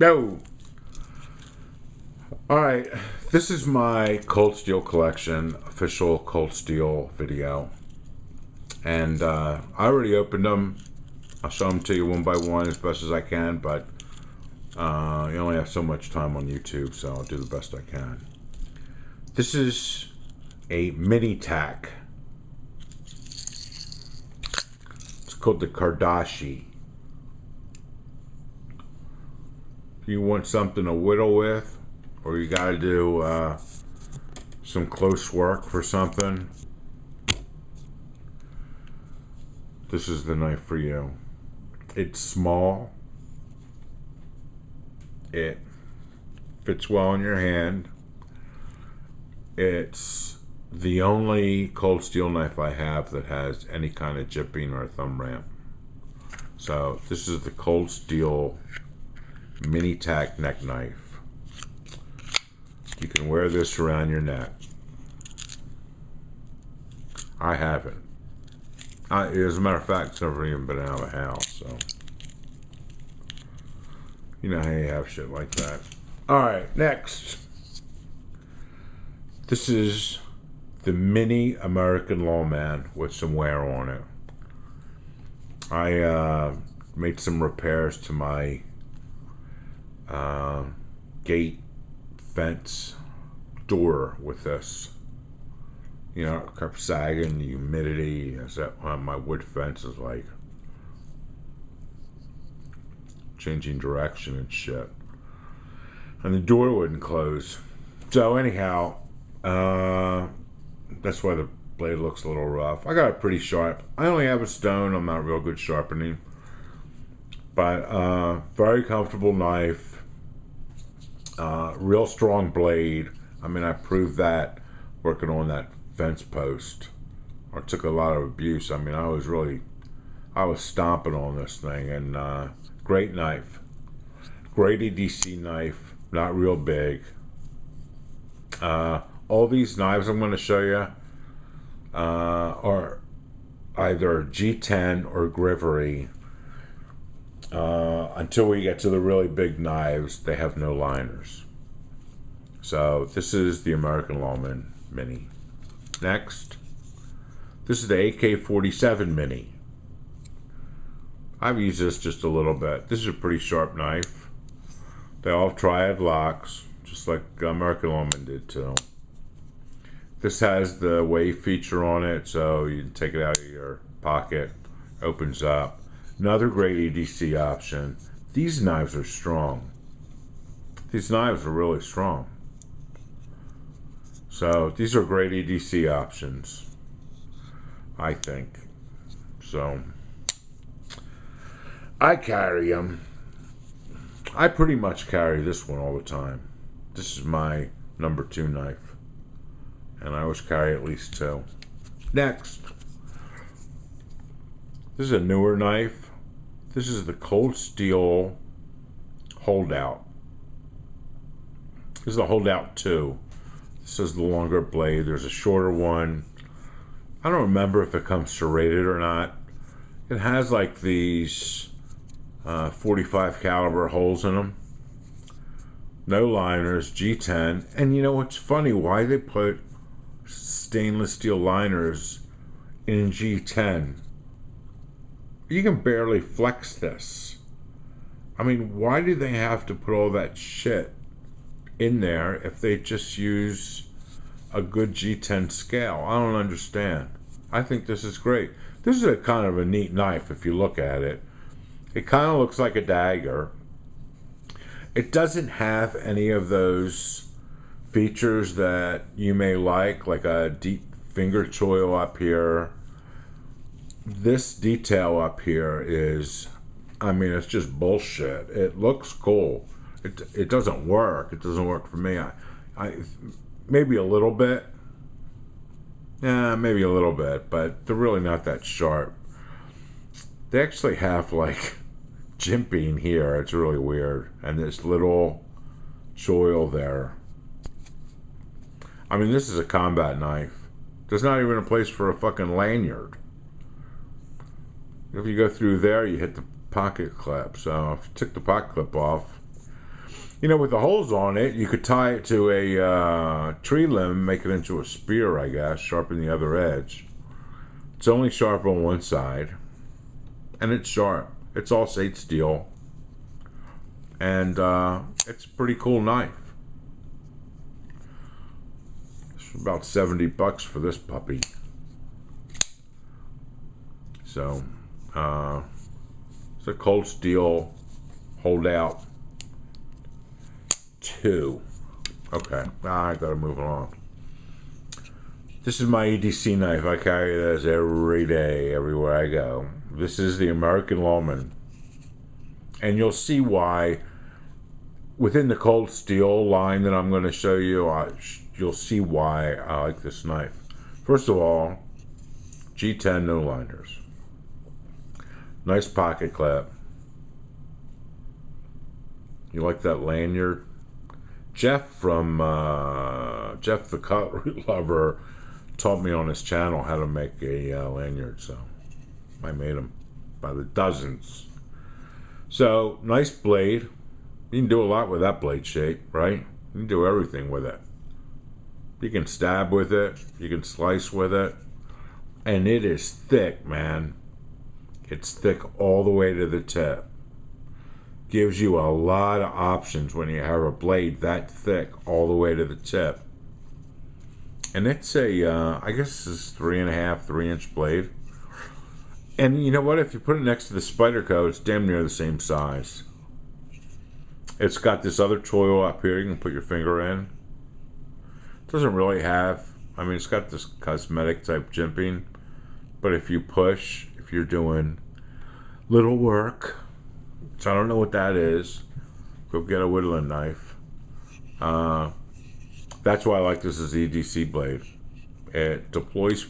No. Alright, this is my Cold Steel collection, official Cold Steel video. And I already opened them. I'll show them to you one by one as best as I can, but you only have so much time on YouTube, so I'll do the best I can. This is a Mini Tac. It's called the Kardashi. If you want something to whittle with, or you gotta do some close work for something, this is the knife for you. It's small. It fits well in your hand. It's the only Cold Steel knife I have that has any kind of jipping or thumb ramp. So this is the Cold Steel Mini Tac neck knife. You can wear this around your neck. I haven't. As a matter of fact, it's never even been out of the house, so you know how you have shit like that. Alright, next. This is the Mini American Lawman with some wear on it. I made some repairs to my gate fence door with this. You know, it kept sagging, the humidity, as that my wood fence is like changing direction and shit. And the door wouldn't close. So anyhow, that's why the blade looks a little rough. I got it pretty sharp. I only have a stone, I'm not real good sharpening. But very comfortable knife. Real strong blade. I mean, I proved that working on that fence post. I took a lot of abuse. I mean, I was stomping on this thing, and great knife. Great EDC knife, not real big. All these knives I'm going to show you are either G10 or Grivery. Until we get to the really big knives, they have no liners. So this is the American Lawman Mini. Next, this is the AK-47 Mini. I've used this just a little bit. This is a pretty sharp knife. They all have triad locks, just like American Lawman did too. This has the wave feature on it, so you can take it out of your pocket, opens up. Another great EDC option. These knives are strong. These knives are really strong. So these are great EDC options, I think. So I carry them. I pretty much carry this one all the time. This is my number 2 knife, and I always carry at least 2. Next, this is a newer knife. This is the Cold Steel Holdout. This is the Holdout 2. This is the longer blade. There's a shorter one. I don't remember if it comes serrated or not. It has like these 45 caliber holes in them. No liners, G10. And you know what's funny? Why they put stainless steel liners in G10? You can barely flex this. I mean, why do they have to put all that shit in there if they just use a good G10 scale? I don't understand. I think this is great. This is a kind of a neat knife if you look at it. It kind of looks like a dagger. It doesn't have any of those features that you may like a deep finger choil up here. This detail up here is, I mean, it's just bullshit. It looks cool. It doesn't work. It doesn't work for me. I maybe a little bit. Yeah, maybe a little bit, but they're really not that sharp. They actually have like jimping here. It's really weird. And this little choil there. I mean, this is a combat knife. There's not even a place for a fucking lanyard. If you go through there, you hit the pocket clip. So if you took the pocket clip off, You know, with the holes on it, you could tie it to a tree limb, make it into a spear, I guess, sharpen the other edge. It's only sharp on one side, and it's sharp. It's all Sate steel, and it's a pretty cool knife. It's about $70 for this puppy. So, it's a cold steel holdout 2. Okay, I gotta move along. This is my EDC knife. I carry this every day, everywhere I go. This is the American Lawman. And you'll see why, within the cold steel line that I'm going to show you, you'll see why I like this knife. First of all, G10 no liners. Nice pocket clip. You like that lanyard? Jeff from Jeff the Cutlery Lover taught me on his channel how to make a lanyard, so I made them by the dozens. So, nice blade. You can do a lot with that blade shape, right? You can do everything with it. You can stab with it, you can slice with it, and it is thick, man. It's thick all the way to the tip. Gives you a lot of options when you have a blade that thick all the way to the tip. And it's a, I guess this is 3.5, 3-inch blade. And you know what? If you put it next to the Spyderco, it's damn near the same size. It's got this other tool up here you can put your finger in. It doesn't really have, I mean, it's got this cosmetic type jimping. But if you push, if you're doing little work, which I don't know what that is, go get a whittling knife. That's why I like this as EDC blade. It deploys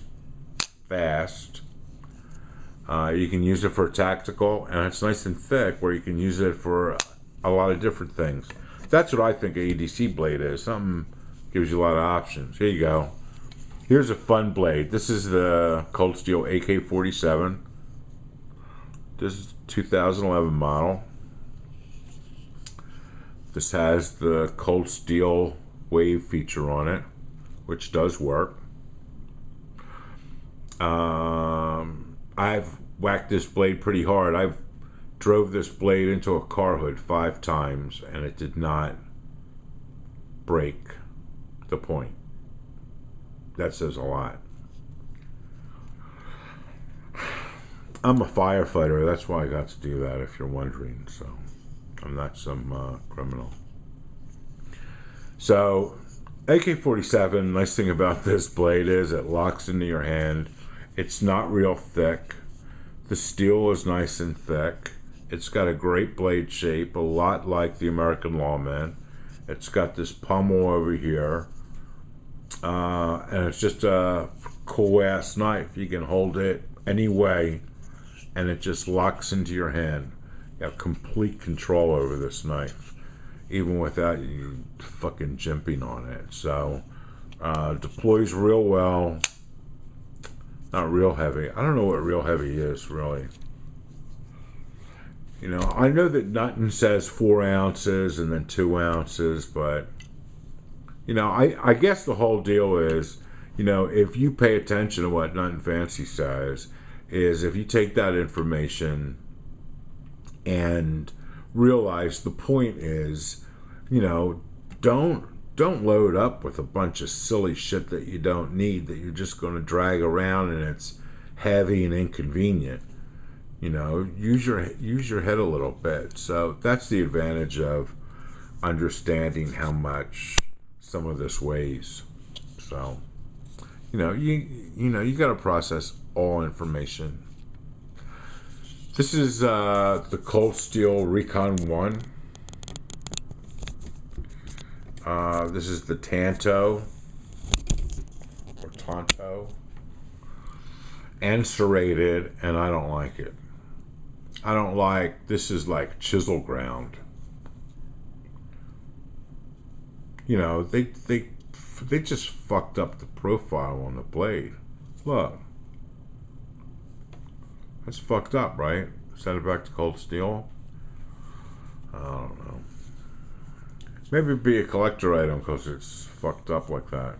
fast. You can use it for tactical, and it's nice and thick where you can use it for a lot of different things. That's what I think an EDC blade is. Something gives you a lot of options. Here you go. Here's a fun blade. This is the Cold Steel AK-47. This is 2011 model. This has the Cold Steel wave feature on it, which does work. I've whacked this blade pretty hard. I've drove this blade into a car hood 5 times and it did not break the point. That says a lot. I'm a firefighter, that's why I got to do that, if you're wondering. So I'm not some criminal. So AK-47, nice thing about this blade is it locks into your hand. It's not real thick. The steel is nice and thick. It's got a great blade shape, a lot like the American Lawman. It's got this pommel over here. And it's just a cool ass knife. You can hold it any way and it just locks into your hand. You have complete control over this knife, even without you fucking jimping on it. So deploys real well. Not real heavy. I don't know what real heavy is, really. You know, I know that Nutton says 4 ounces and then 2 ounces, but you know, I guess the whole deal is, you know, if you pay attention to what Nutton Fancy says, is if you take that information and realize the point is, you know, don't load up with a bunch of silly shit that you don't need, that you're just going to drag around and it's heavy and inconvenient. You know, use your head a little bit. So that's the advantage of understanding how much some of this weighs. So, you know, you got to process all information. This is the Cold Steel Recon 1. This is the Tanto or Tonto, and serrated, and I don't like it. I don't like, this is like chisel ground. You know, they just fucked up the profile on the blade. Look. That's fucked up, right? Send it back to Cold Steel? I don't know. Maybe it'd be a collector item because it's fucked up like that.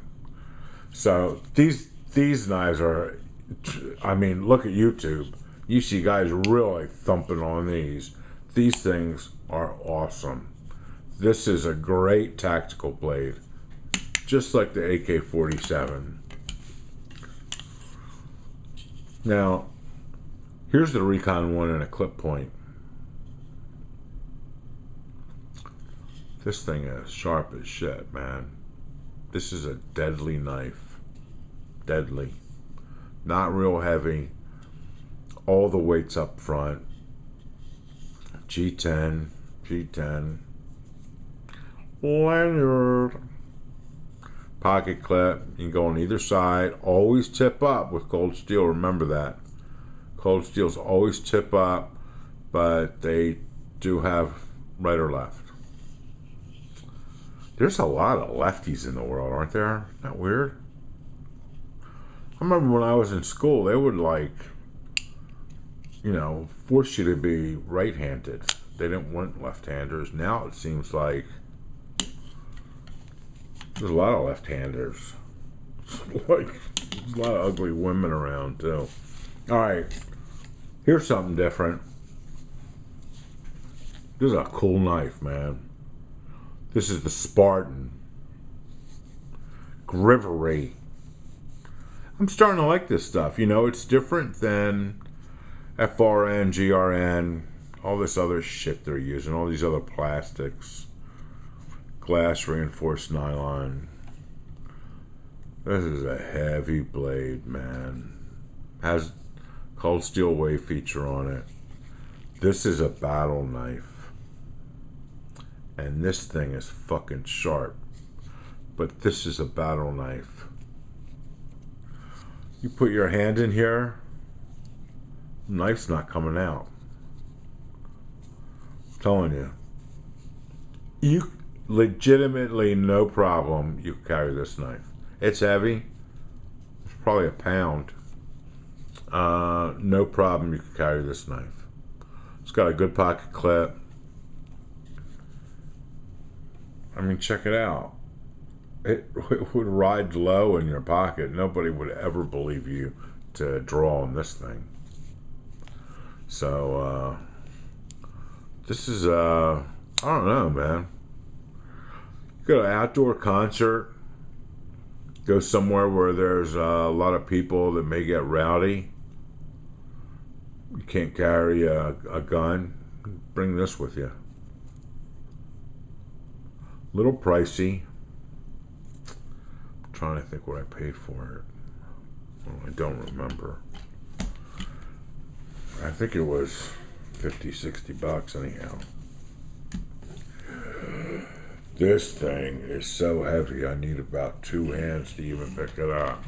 So these knives are, I mean, look at YouTube. You see guys really thumping on these. These things are awesome. This is a great tactical blade, just like the AK-47. Now, here's the Recon one in a clip point. This thing is sharp as shit, man. This is a deadly knife. Deadly. Not real heavy. All the weight's up front. G10. G10. Lanyard. Pocket clip. You can go on either side. Always tip up with cold steel. Remember that. Cold steels always tip up, but they do have right or left. There's a lot of lefties in the world, aren't there? Isn't that weird? I remember when I was in school, they would, like, you know, force you to be right-handed. They didn't want left-handers. Now it seems like there's a lot of left-handers. Like, there's a lot of ugly women around, too. All right. Here's something different. This is a cool knife, man. This is the Spartan. Grivery. I'm starting to like this stuff. You know, it's different than FRN, GRN, all this other shit they're using, all these other plastics. Glass reinforced nylon. This is a heavy blade, man. Has cold steel wave feature on it. This is a battle knife. And this thing is fucking sharp. But this is a battle knife. You put your hand in here, knife's not coming out. I'm telling you. You legitimately, no problem, you carry this knife. It's heavy. It's probably a pound. No problem, you can carry this knife. It's got a good pocket clip. I mean, check it out. It would ride low in your pocket. Nobody would ever believe you to draw on this thing. So, this is, I don't know, man. You go to an outdoor concert, go somewhere where there's a lot of people that may get rowdy. You can't carry a gun. Bring this with you. Little pricey. I'm trying to think what I paid for it. Well, I don't remember. I think it was 50, 60 bucks anyhow. This thing is so heavy I need about 2 hands to even pick it up.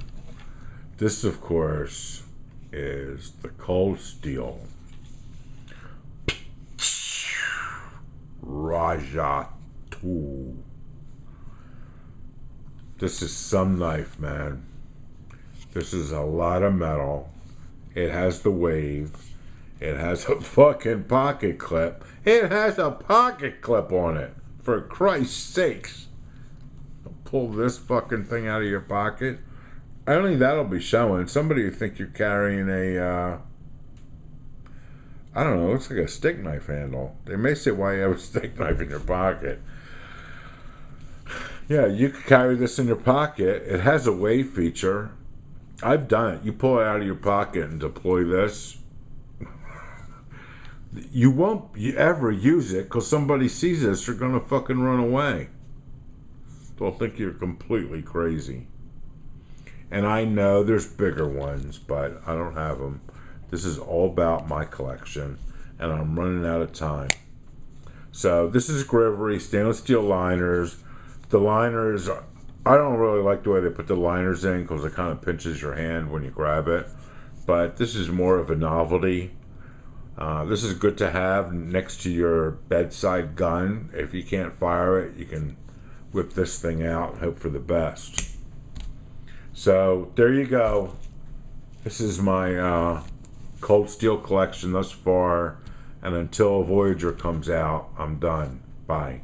This, of course, is the cold steel Raja 2. This is some knife, man. This is a lot of metal. It has the wave. It has a fucking pocket clip. It has a pocket clip on it. For Christ's sakes. Pull this fucking thing out of your pocket. Only that'll be showing. Somebody would think you're carrying a, I don't know, it looks like a steak knife handle. They may say why you have a steak knife in your pocket. Yeah, you can carry this in your pocket. It has a wave feature. I've done it. You pull it out of your pocket and deploy this. You won't ever use it because somebody sees this, they're going to fucking run away. They'll think you're completely crazy. And I know there's bigger ones, but I don't have them. This is all about my collection, and I'm running out of time. So this is Grivery, stainless steel liners. The liners, I don't really like the way they put the liners in because it kind of pinches your hand when you grab it. But this is more of a novelty. This is good to have next to your bedside gun. If you can't fire it, you can whip this thing out and hope for the best. So there you go. This is my cold steel collection thus far. And until Voyager comes out, I'm done. Bye.